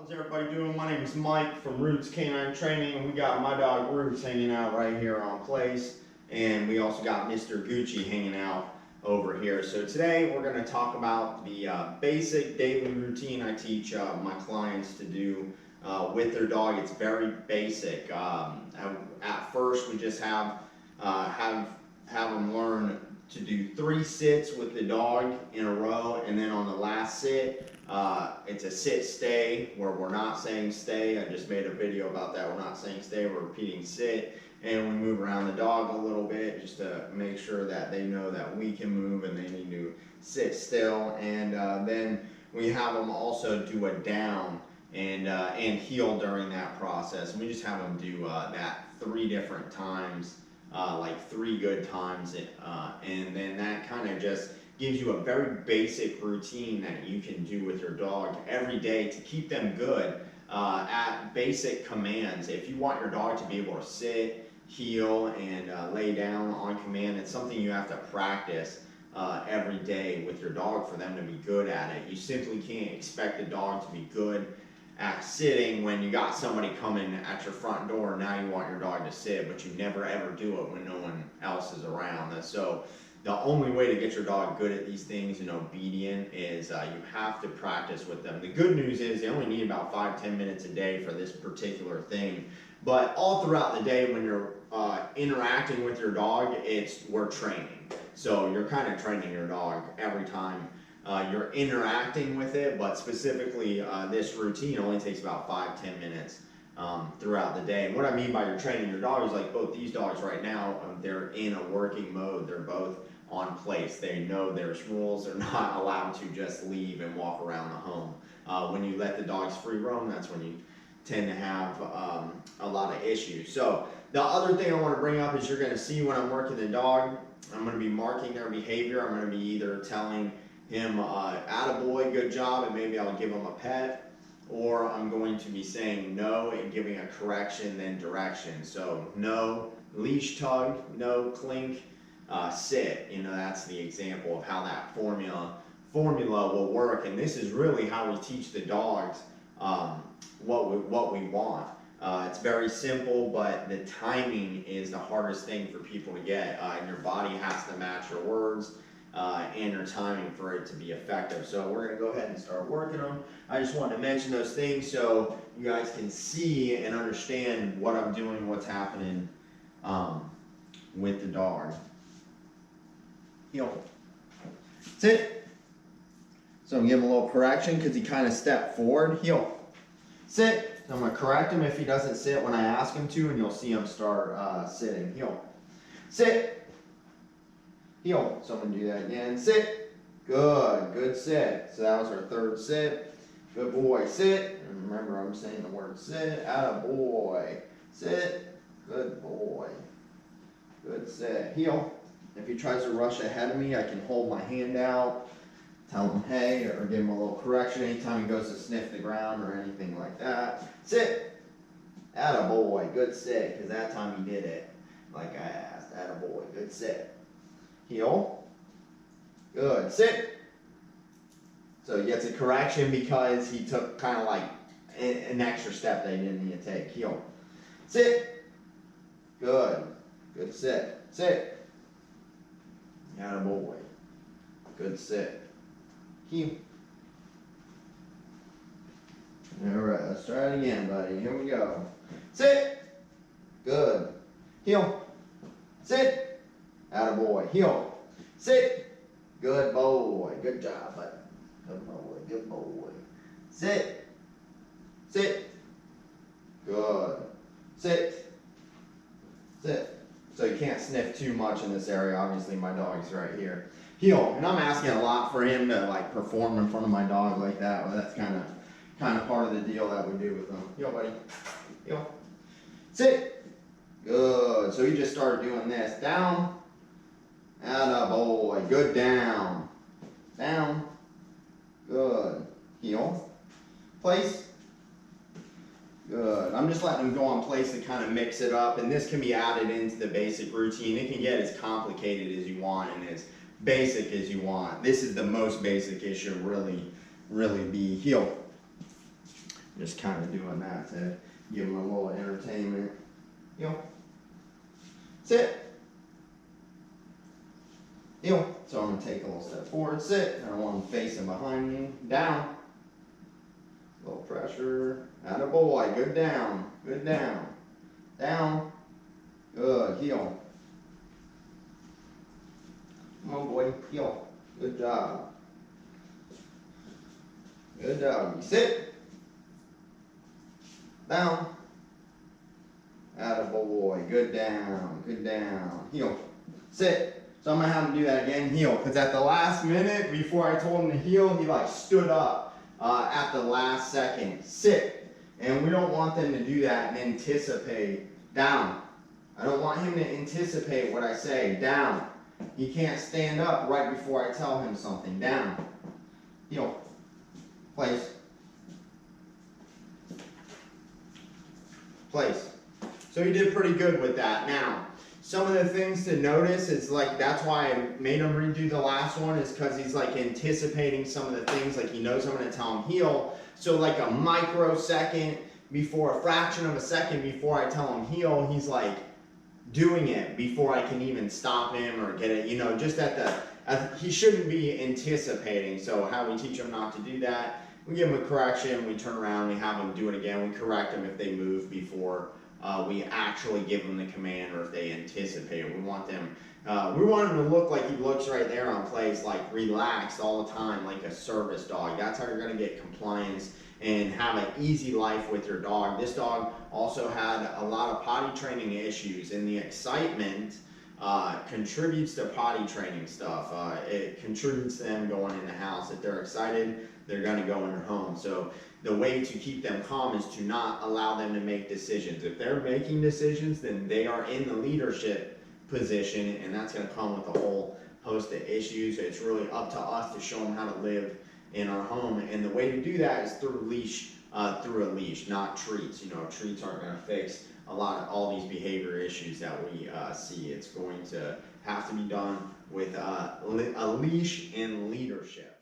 How's everybody doing? My name is Mike from Roots Canine Training, and we got my dog Roots hanging out right here on place, and we also got Mr. Gucci hanging out over here. So today we're going to talk about the basic daily routine I teach my clients to do with their dog. It's very basic. At first, we just have them learn to do 3 sits with the dog in a row, and then on the last sit, it's a sit stay where we're not saying stay. I just made a video about that. We're not saying stay, we're repeating sit, and we move around the dog a little bit just to make sure that they know that we can move and they need to sit still. And then we have them also do a down and heel during that process. And we just have them do that 3 different times. Like 3 good times, and then that kind of just gives you a very basic routine that you can do with your dog every day to keep them good at basic commands. If you want your dog to be able to sit, heel, and lay down on command, it's something you have to practice every day with your dog for them to be good at it. You simply can't expect a dog to be good at sitting when you got somebody coming at your front door. Now you want your dog to sit, but you never ever do it when no one else is around. And so the only way to get your dog good at these things and obedient is you have to practice with them. The good news is they only need about 5-10 minutes a day for this particular thing, but all throughout the day when you're interacting with your dog, we're training. So you're kind of training your dog every time you're interacting with it, but specifically this routine only takes about 5-10 minutes throughout the day. And what I mean by you're training your dog is like both these dogs right now, they're in a working mode. They're both on place. They know there's rules. They're not allowed to just leave and walk around the home. When you let the dogs free roam, that's when you tend to have a lot of issues. So the other thing I want to bring up is you're going to see when I'm working the dog, I'm going to be marking their behavior. I'm going to be either telling him, attaboy, good job, and maybe I'll give him a pet, or I'm going to be saying no and giving a correction, then direction. So no, leash tug, no, clink, sit. You know, that's the example of how that formula will work. And this is really how we teach the dogs what we want. It's very simple, but the timing is the hardest thing for people to get. And your body has to match your words and your timing for it to be effective. So we're going to go ahead and start working them. I just wanted to mention those things so you guys can see and understand what I'm doing, what's happening with the dog. Heel. Sit. So I'm going to give him a little correction because he kind of stepped forward. Heel. Sit. I'm going to correct him if he doesn't sit when I ask him to, and you'll see him start sitting. Heel. Sit. Heel. So I'm going to do that again. Sit. Good. Good sit. So that was our 3rd sit. Good boy. Sit. And remember, I'm saying the word sit. Attaboy. Sit. Good boy. Good sit. Heel. If he tries to rush ahead of me, I can hold my hand out, tell him hey, or give him a little correction anytime he goes to sniff the ground or anything like that. Sit. Attaboy. Good sit, because that time he did it like I asked. Attaboy. Good sit. Heel. Good. Sit. So he gets a correction because he took kind of like an extra step that he didn't need to take. Heel. Sit. Good. Good sit. Sit. Attaboy. Good sit. Heel. Alright, let's try it again, buddy. Here we go. Sit. Good. Heel. Sit. Attaboy. Heel. Sit. Good boy. Good job, buddy. Good boy. Good boy. Sit. Sit. Good. Sit. Sit. So you can't sniff too much in this area. Obviously, my dog's right here. Heel. And I'm asking a lot for him to like perform in front of my dog like that. Well, that's kind of part of the deal that we do with him. Heel, buddy. Heel. Sit. Good. So he just started doing this. Down. Attaboy. Good down. Down. Good. Heel. Place. Good. I'm just letting them go on place to kind of mix it up, and this can be added into the basic routine. It can get as complicated as you want and as basic as you want. This is the most basic it should really be. Heel. Just kind of doing that to give him a little entertainment. Heel. Sit. Heel. So I'm going to take a little step forward, sit. And I want him facing behind me. Down. A little pressure. Attaboy. Good down. Good down. Down. Good. Heel. Come on, boy. Heel. Good job. Good doggy. Sit. Down. Attaboy. Good down. Good down. Heel. Sit. So I'm going to have him do that again. Heel. Because at the last minute, before I told him to heel, he like stood up at the last second. Sit. And we don't want them to do that and anticipate. Down. I don't want him to anticipate what I say. Down. He can't stand up right before I tell him something. Down. Heel. Place. Place. So he did pretty good with that. Now, some of the things to notice is like, that's why I made him redo the last one, is because he's like anticipating some of the things, like he knows I'm going to tell him heel. So like a microsecond before, a fraction of a second before I tell him heel, he's like doing it before I can even stop him or get it, you know, just he shouldn't be anticipating. So how we teach him not to do that, we give him a correction, we turn around, we have him do it again, we correct them if they move before we actually give them the command, or if they anticipate it. We want him to look like he looks right there on plays, like relaxed all the time, like a service dog. That's how you're going to get compliance and have an easy life with your dog. This dog also had a lot of potty training issues, and the excitement contributes to potty training stuff. It contributes to them going in the house. If they're excited, they're going to go in their home. So the way to keep them calm is to not allow them to make decisions. If they're making decisions, then they are in the leadership position, and that's going to come with a whole host of issues. It's really up to us to show them how to live in our home, and the way to do that is through a leash, not treats. You know, treats aren't going to fix all these behavior issues that we see. It's going to have to be done with a leash and leadership.